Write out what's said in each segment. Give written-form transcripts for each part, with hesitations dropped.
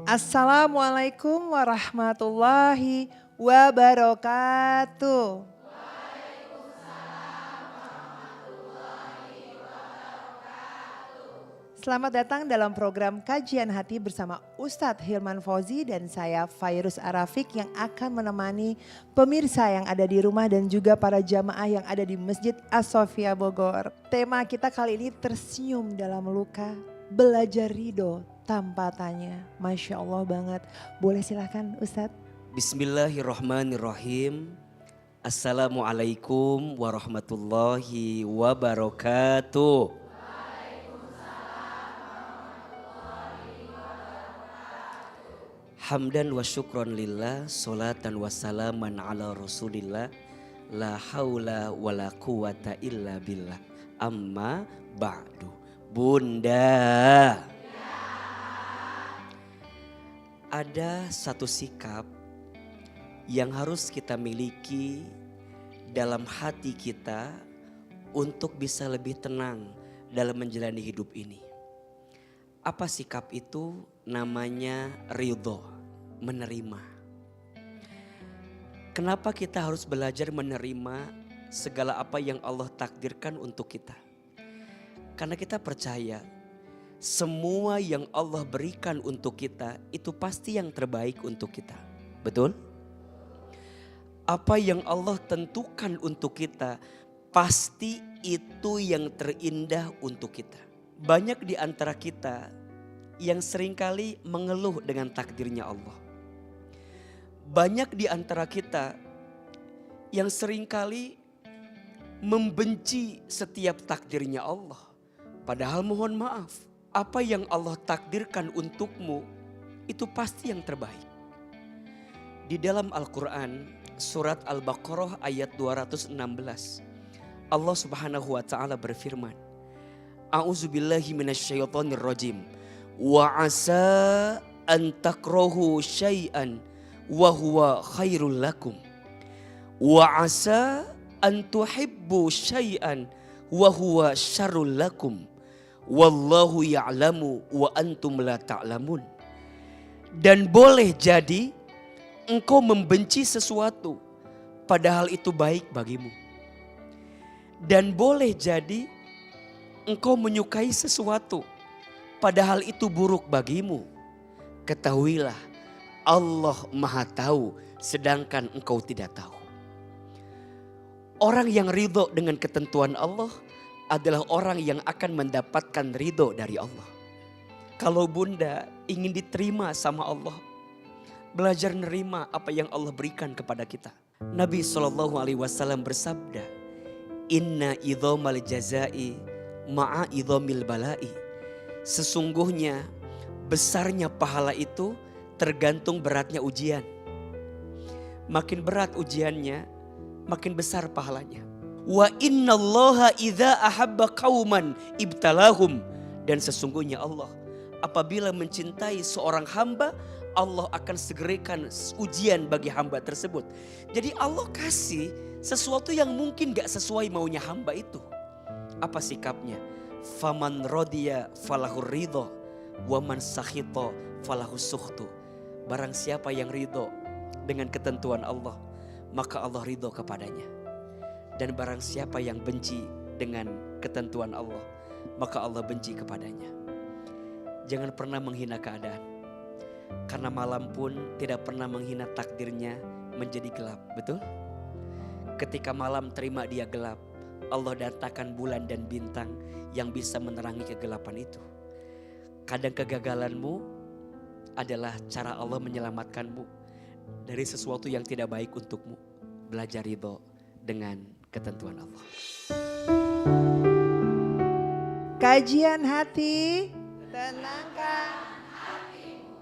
Assalamualaikum warahmatullahi wabarakatuh. Selamat datang dalam program Kajian Hati bersama Ustadz Hilman Fauzi dan saya Fairuz Arafik yang akan menemani pemirsa yang ada di rumah dan juga para jamaah yang ada di Masjid As-Sofia Bogor. Tema kita kali ini tersenyum dalam luka, belajar ridho tanpa tanya. Masya Allah banget. Boleh silakan Ustadz. Bismillahirrahmanirrahim. Assalamualaikum warahmatullahi wabarakatuh. Hamdan wa syukron lillah, salatan wa salaman ala rasulillah, la haula wa la quwata illa billah, amma ba'du. Bunda, ada satu sikap yang harus kita miliki dalam hati kita untuk bisa lebih tenang dalam menjalani hidup ini. Apa sikap itu? Namanya ridho, menerima. Kenapa kita harus belajar menerima segala apa yang Allah takdirkan untuk kita? Karena kita percaya semua yang Allah berikan untuk kita itu pasti yang terbaik untuk kita. Betul? Apa yang Allah tentukan untuk kita pasti itu yang terindah untuk kita. Banyak di antara kita yang seringkali mengeluh dengan takdirnya Allah. Banyak di antara kita yang seringkali membenci setiap takdirnya Allah. Padahal mohon maaf, apa yang Allah takdirkan untukmu itu pasti yang terbaik. Di dalam Al-Quran surat Al-Baqarah ayat 216 Allah subhanahu wa ta'ala berfirman, A'udzubillahi minasyaitonir rajim. Wa asa an takrahu syai'an wa huwa khairul lakum. Wa asa an tuhibbu syai'an wa huwa syarrul lakum. Wallahu ya'lamu wa antum la ta'lamun. Dan boleh jadi engkau membenci sesuatu padahal itu baik bagimu. Dan boleh jadi engkau menyukai sesuatu padahal itu buruk bagimu. Ketahuilah Allah Maha Tahu sedangkan engkau tidak tahu. Orang yang ridho dengan ketentuan Allah adalah orang yang akan mendapatkan ridho dari Allah. Kalau bunda ingin diterima sama Allah, belajar nerima apa yang Allah berikan kepada kita. Nabi SAW bersabda, Inna idhomal jazai ma'a idhomil balai. Sesungguhnya besarnya pahala itu tergantung beratnya ujian. Makin berat ujiannya, makin besar pahalanya. Wa innallaha idza ahabba qauman ibtalahum. Dan sesungguhnya Allah apabila mencintai seorang hamba, Allah akan segerakan ujian bagi hamba tersebut. Jadi Allah kasih sesuatu yang mungkin gak sesuai maunya hamba itu. Apa sikapnya? Faman rodiya falahur ridho, waman sakhito falahus sukhtu. Barang siapa yang ridho dengan ketentuan Allah, maka Allah ridho kepadanya. Dan barang siapa yang benci dengan ketentuan Allah, maka Allah benci kepadanya. Jangan pernah menghina keadaan. Karena malam pun tidak pernah menghina takdirnya menjadi gelap. Betul? Ketika malam terima dia gelap, Allah datangkan bulan dan bintang yang bisa menerangi kegelapan itu. Kadang kegagalanmu adalah cara Allah menyelamatkanmu dari sesuatu yang tidak baik untukmu. Belajar ridho dengan ketentuan Allah. Kajian hati, tenangkan hatimu.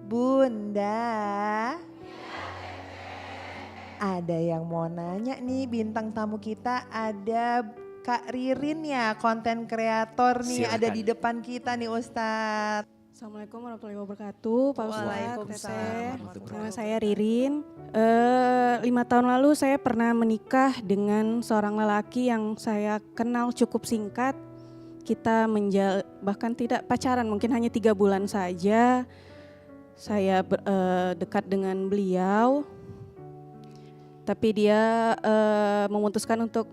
Bunda, ada yang mau nanya nih, bintang tamu kita ada Kak Ririn ya, konten kreator nih. Silakan. Ada di depan kita nih Ustadz. Assalamualaikum warahmatullahi wabarakatuh, Pak Ustadz, Waalaikumsalam. Teteh. Nama saya Ririn. 5 tahun lalu saya pernah menikah dengan seorang lelaki yang saya kenal cukup singkat. Kita bahkan tidak pacaran, mungkin hanya 3 bulan saja. saya dekat dengan beliau, tapi dia memutuskan untuk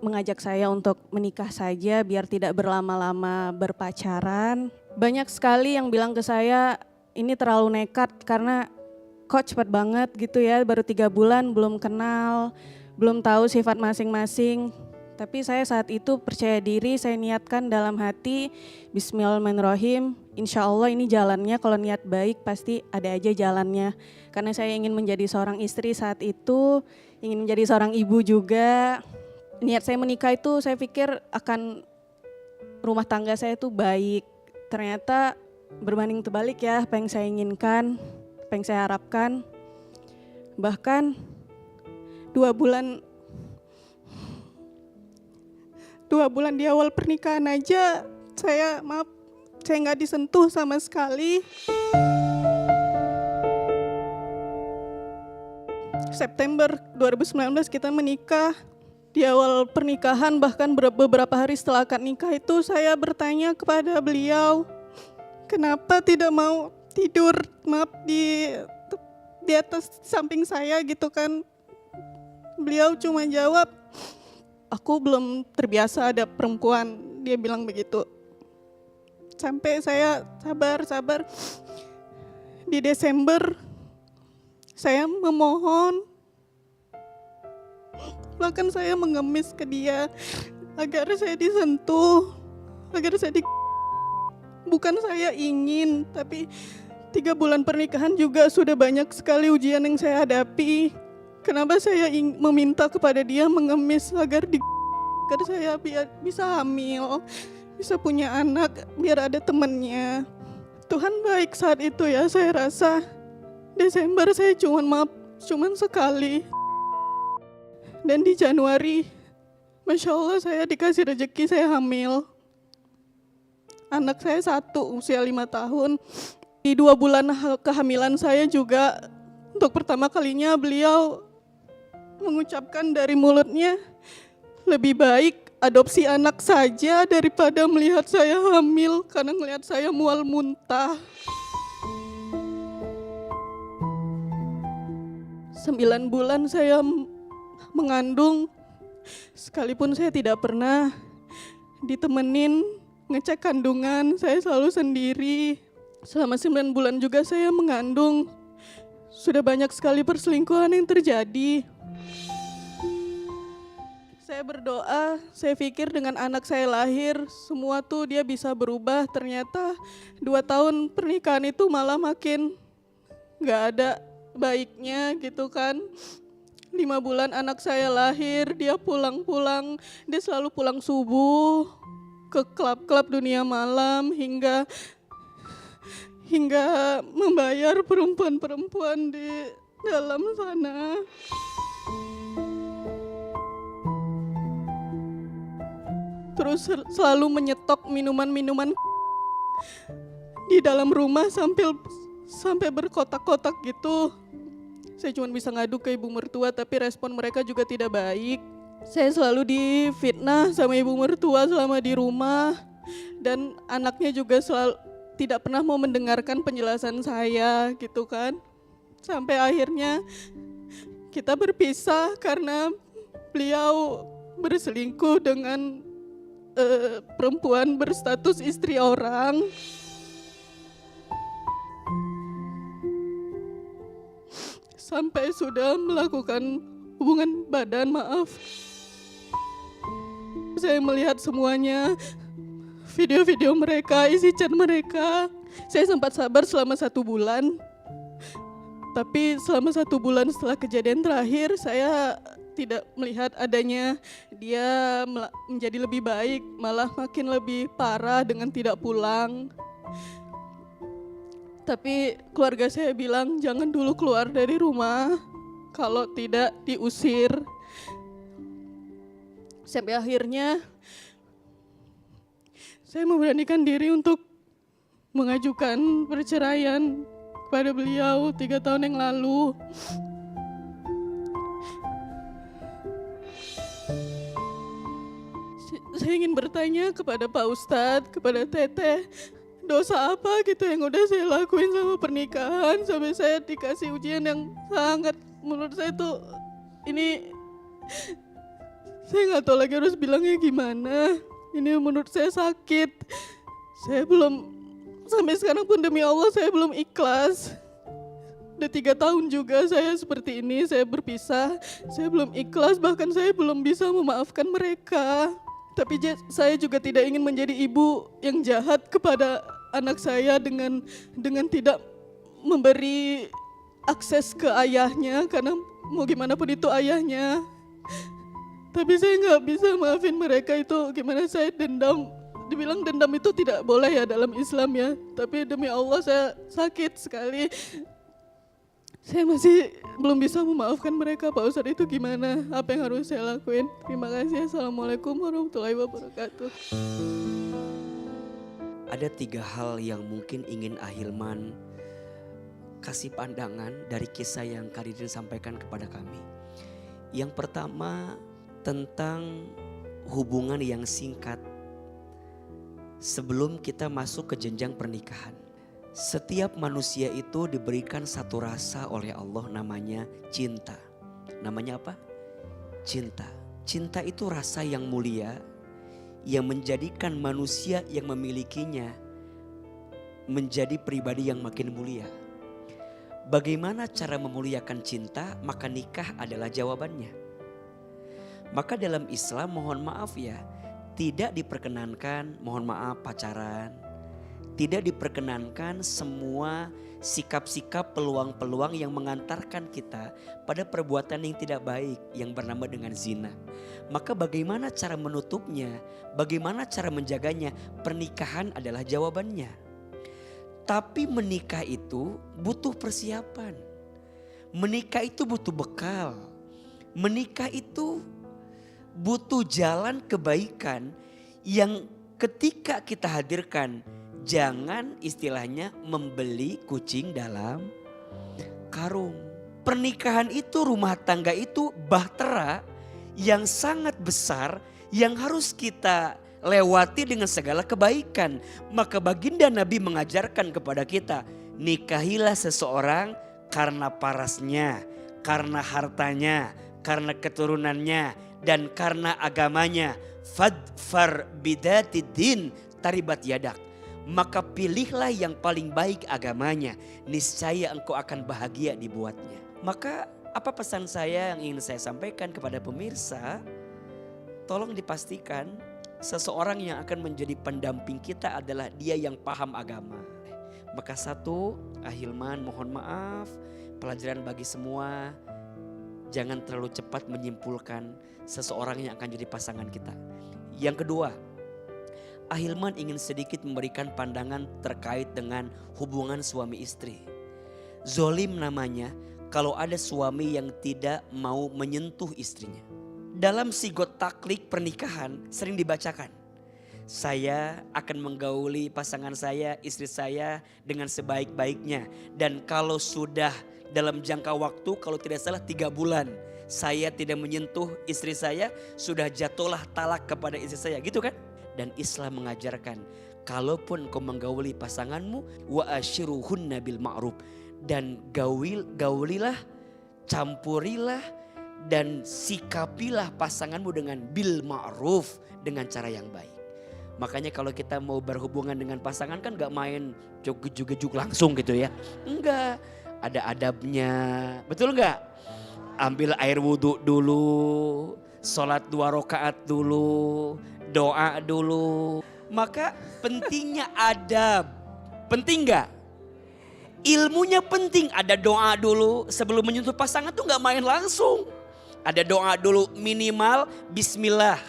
mengajak saya untuk menikah saja biar tidak berlama-lama berpacaran. Banyak sekali yang bilang ke saya, ini terlalu nekat karena kok cepat banget gitu ya, baru 3 bulan belum kenal, belum tahu sifat masing-masing. Tapi saya saat itu percaya diri, saya niatkan dalam hati, bismillahirrahmanirrahim, insya Allah ini jalannya, kalau niat baik pasti ada aja jalannya. Karena saya ingin menjadi seorang istri saat itu, ingin menjadi seorang ibu juga. Niat saya menikah itu saya pikir akan rumah tangga saya itu baik. Ternyata berbanding terbalik ya, apa yang saya inginkan, apa yang saya harapkan. Bahkan 2 bulan di awal pernikahan aja saya nggak disentuh sama sekali. September 2019 kita menikah. Di awal pernikahan bahkan beberapa hari setelah akad nikah itu saya bertanya kepada beliau, kenapa tidak mau tidur di atas samping saya gitu kan. Beliau cuma jawab, aku belum terbiasa ada perempuan, dia bilang begitu. Sampai saya sabar. Di Desember saya memohon, bahkan saya mengemis ke dia agar saya disentuh, bukan saya ingin, tapi 3 bulan pernikahan juga sudah banyak sekali ujian yang saya hadapi. Kenapa saya meminta kepada dia mengemis agar saya bisa hamil, bisa punya anak, biar ada temannya. Tuhan baik saat itu ya, saya rasa. Desember saya cuman sekali. Dan di Januari, Masya Allah saya dikasih rezeki, saya hamil. Anak saya 1, usia 5 tahun. Di 2 bulan kehamilan saya juga, untuk pertama kalinya beliau mengucapkan dari mulutnya, lebih baik adopsi anak saja daripada melihat saya hamil, karena melihat saya mual muntah. 9 bulan saya mengandung, sekalipun saya tidak pernah ditemenin ngecek kandungan, saya selalu sendiri. Selama 9 bulan juga saya mengandung, sudah banyak sekali perselingkuhan yang terjadi. Saya berdoa, saya pikir dengan anak saya lahir, semua tuh dia bisa berubah. Ternyata 2 tahun pernikahan itu malah makin gak ada baiknya gitu kan. 5 bulan anak saya lahir, dia pulang-pulang, dia selalu pulang subuh ke klub-klub dunia malam hingga membayar perempuan-perempuan di dalam sana. Terus selalu menyetok minuman-minuman di dalam rumah sampai berkotak-kotak gitu. Saya cuma bisa ngadu ke ibu mertua, tapi respon mereka juga tidak baik. Saya selalu difitnah sama ibu mertua selama di rumah, dan anaknya juga selalu tidak pernah mau mendengarkan penjelasan saya gitu kan. Sampai akhirnya kita berpisah karena beliau berselingkuh dengan perempuan berstatus istri orang. Sampai sudah melakukan hubungan badan, maaf. Saya melihat semuanya, video-video mereka, isi chat mereka. Saya sempat sabar selama 1 bulan. Tapi selama 1 bulan setelah kejadian terakhir, saya tidak melihat adanya dia menjadi lebih baik, malah makin lebih parah dengan tidak pulang. Tapi keluarga saya bilang jangan dulu keluar dari rumah, kalau tidak diusir. Sampai akhirnya saya memberanikan diri untuk mengajukan perceraian kepada beliau 3 tahun yang lalu. Saya ingin bertanya kepada Pak Ustadz, kepada Teteh, dosa apa gitu yang udah saya lakuin sama pernikahan sampai saya dikasih ujian yang sangat menurut saya tuh ini saya nggak tahu lagi harus bilangnya gimana. Ini menurut saya sakit. Saya belum sampai sekarang pun demi Allah saya belum ikhlas. Udah 3 tahun juga saya seperti ini, saya berpisah, saya belum ikhlas, bahkan saya belum bisa memaafkan mereka. Tapi saya juga tidak ingin menjadi ibu yang jahat kepada anak saya dengan tidak memberi akses ke ayahnya, karena mau gimana pun itu ayahnya. Tapi saya nggak bisa maafin mereka itu, gimana saya dendam. Dibilang dendam itu tidak boleh ya dalam Islam ya, tapi demi Allah saya sakit sekali. Saya masih belum bisa memaafkan mereka, Pak Ustadz. Itu gimana? Apa yang harus saya lakuin? Terima kasih. Assalamualaikum warahmatullahi wabarakatuh. Ada 3 hal yang mungkin ingin Ahilman kasih pandangan dari kisah yang Karirin sampaikan kepada kami. Yang pertama tentang hubungan yang singkat sebelum kita masuk ke jenjang pernikahan. Setiap manusia itu diberikan satu rasa oleh Allah, namanya cinta. Namanya apa? Cinta. Cinta itu rasa yang mulia yang menjadikan manusia yang memilikinya menjadi pribadi yang makin mulia. Bagaimana cara memuliakan cinta? Maka nikah adalah jawabannya. Maka dalam Islam, mohon maaf ya, tidak diperkenankan, mohon maaf, pacaran. Tidak diperkenankan semua sikap-sikap, peluang-peluang yang mengantarkan kita pada perbuatan yang tidak baik yang bernama dengan zina. Maka bagaimana cara menutupnya? Bagaimana cara menjaganya? Pernikahan adalah jawabannya. Tapi menikah itu butuh persiapan. Menikah itu butuh bekal. Menikah itu butuh jalan kebaikan yang ketika kita hadirkan, jangan istilahnya membeli kucing dalam karung. Pernikahan itu, rumah tangga itu bahtera yang sangat besar yang harus kita lewati dengan segala kebaikan. Maka baginda Nabi mengajarkan kepada kita, nikahilah seseorang karena parasnya, karena hartanya, karena keturunannya, dan karena agamanya. Fadfar bidatid taribat yadak. Maka pilihlah yang paling baik agamanya, niscaya engkau akan bahagia dibuatnya. Maka apa pesan saya yang ingin saya sampaikan kepada pemirsa? Tolong dipastikan seseorang yang akan menjadi pendamping kita adalah dia yang paham agama. Maka satu, Ahilman mohon maaf, pelajaran bagi semua, jangan terlalu cepat menyimpulkan seseorang yang akan jadi pasangan kita. Yang kedua, Ahilman ingin sedikit memberikan pandangan terkait dengan hubungan suami istri. Zolim namanya kalau ada suami yang tidak mau menyentuh istrinya. Dalam sigot taklik pernikahan sering dibacakan, saya akan menggauli pasangan saya, istri saya dengan sebaik-baiknya. Dan kalau sudah dalam jangka waktu, kalau tidak salah 3 bulan, saya tidak menyentuh istri saya, sudah jatuhlah talak kepada istri saya, gitu kan? Dan Islam mengajarkan, kalaupun kau menggauli pasanganmu, wa ashiruhunna bil ma'ruf, dan gaulilah, campurilah dan sikapilah pasanganmu dengan bil ma'ruf, dengan cara yang baik. Makanya kalau kita mau berhubungan dengan pasangan kan gak main joget-joget langsung gitu ya. Enggak, ada adabnya, betul gak? Ambil air wudhu dulu, sholat 2 rakaat dulu, doa dulu. Maka pentingnya adab. Penting gak? Ilmunya penting. Ada doa dulu. Sebelum menyentuh pasangan tuh gak main langsung. Ada doa dulu, minimal bismillah.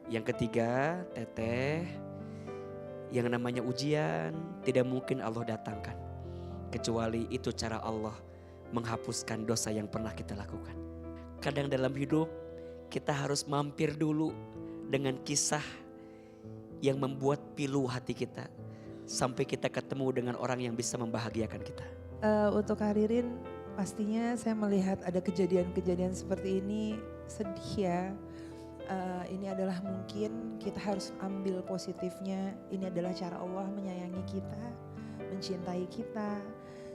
Yang ketiga, teteh, yang namanya ujian tidak mungkin Allah datangkan. Kecuali itu cara Allah menghapuskan dosa yang pernah kita lakukan. Kadang dalam hidup kita harus mampir dulu dengan kisah yang membuat pilu hati kita, sampai kita ketemu dengan orang yang bisa membahagiakan kita. Untuk Karirin, pastinya saya melihat ada kejadian-kejadian seperti ini sedih ya. ini adalah mungkin kita harus ambil positifnya. Ini adalah cara Allah menyayangi kita, mencintai kita.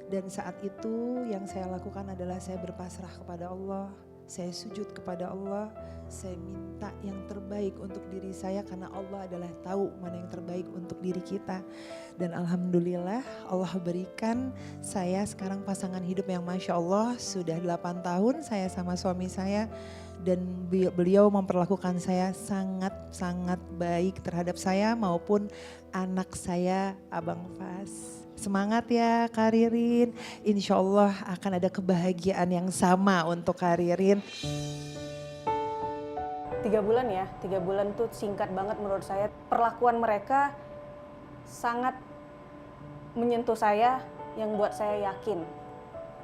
Dan saat itu yang saya lakukan adalah saya berpasrah kepada Allah. Saya sujud kepada Allah. Saya minta yang terbaik untuk diri saya karena Allah adalah tahu mana yang terbaik untuk diri kita. Dan alhamdulillah Allah berikan saya sekarang pasangan hidup yang Masya Allah sudah 8 tahun saya sama suami saya. Dan beliau memperlakukan saya sangat-sangat baik terhadap saya maupun anak saya Abang Fas. Semangat ya Kak Ririn, insya Allah akan ada kebahagiaan yang sama untuk Kak Ririn. 3 bulan ya, 3 bulan tuh singkat banget menurut saya. Perlakuan mereka sangat menyentuh saya yang buat saya yakin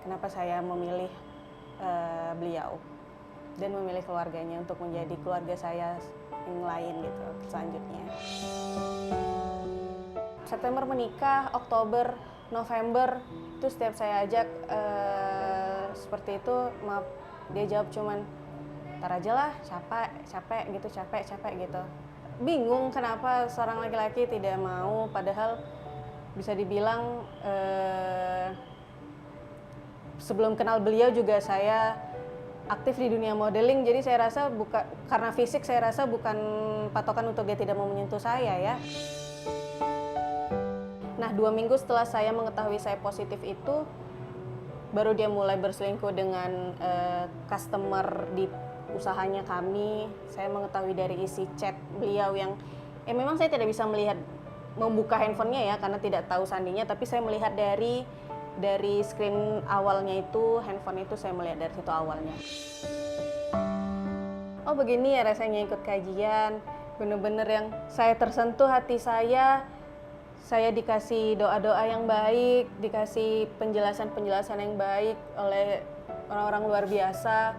kenapa saya memilih beliau. Dan memilih keluarganya untuk menjadi keluarga saya yang lain gitu selanjutnya. September menikah, Oktober, November itu setiap saya ajak seperti itu, maaf dia jawab cuman ntar aja lah, capek gitu. Bingung kenapa seorang laki-laki tidak mau, padahal bisa dibilang sebelum kenal beliau juga saya aktif di dunia modeling, jadi saya rasa karena fisik saya rasa bukan patokan untuk dia tidak mau menyentuh saya ya. Nah 2 minggu setelah saya mengetahui saya positif itu, baru dia mulai berselingkuh dengan customer di usahanya kami. Saya mengetahui dari isi chat beliau yang memang saya tidak bisa membuka handphonenya ya karena tidak tahu sandinya, tapi saya melihat dari screen awalnya itu, handphone itu saya melihat dari situ awalnya. Oh begini ya rasanya ikut kajian, bener-bener yang saya tersentuh hati saya dikasih doa-doa yang baik, dikasih penjelasan-penjelasan yang baik oleh orang-orang luar biasa.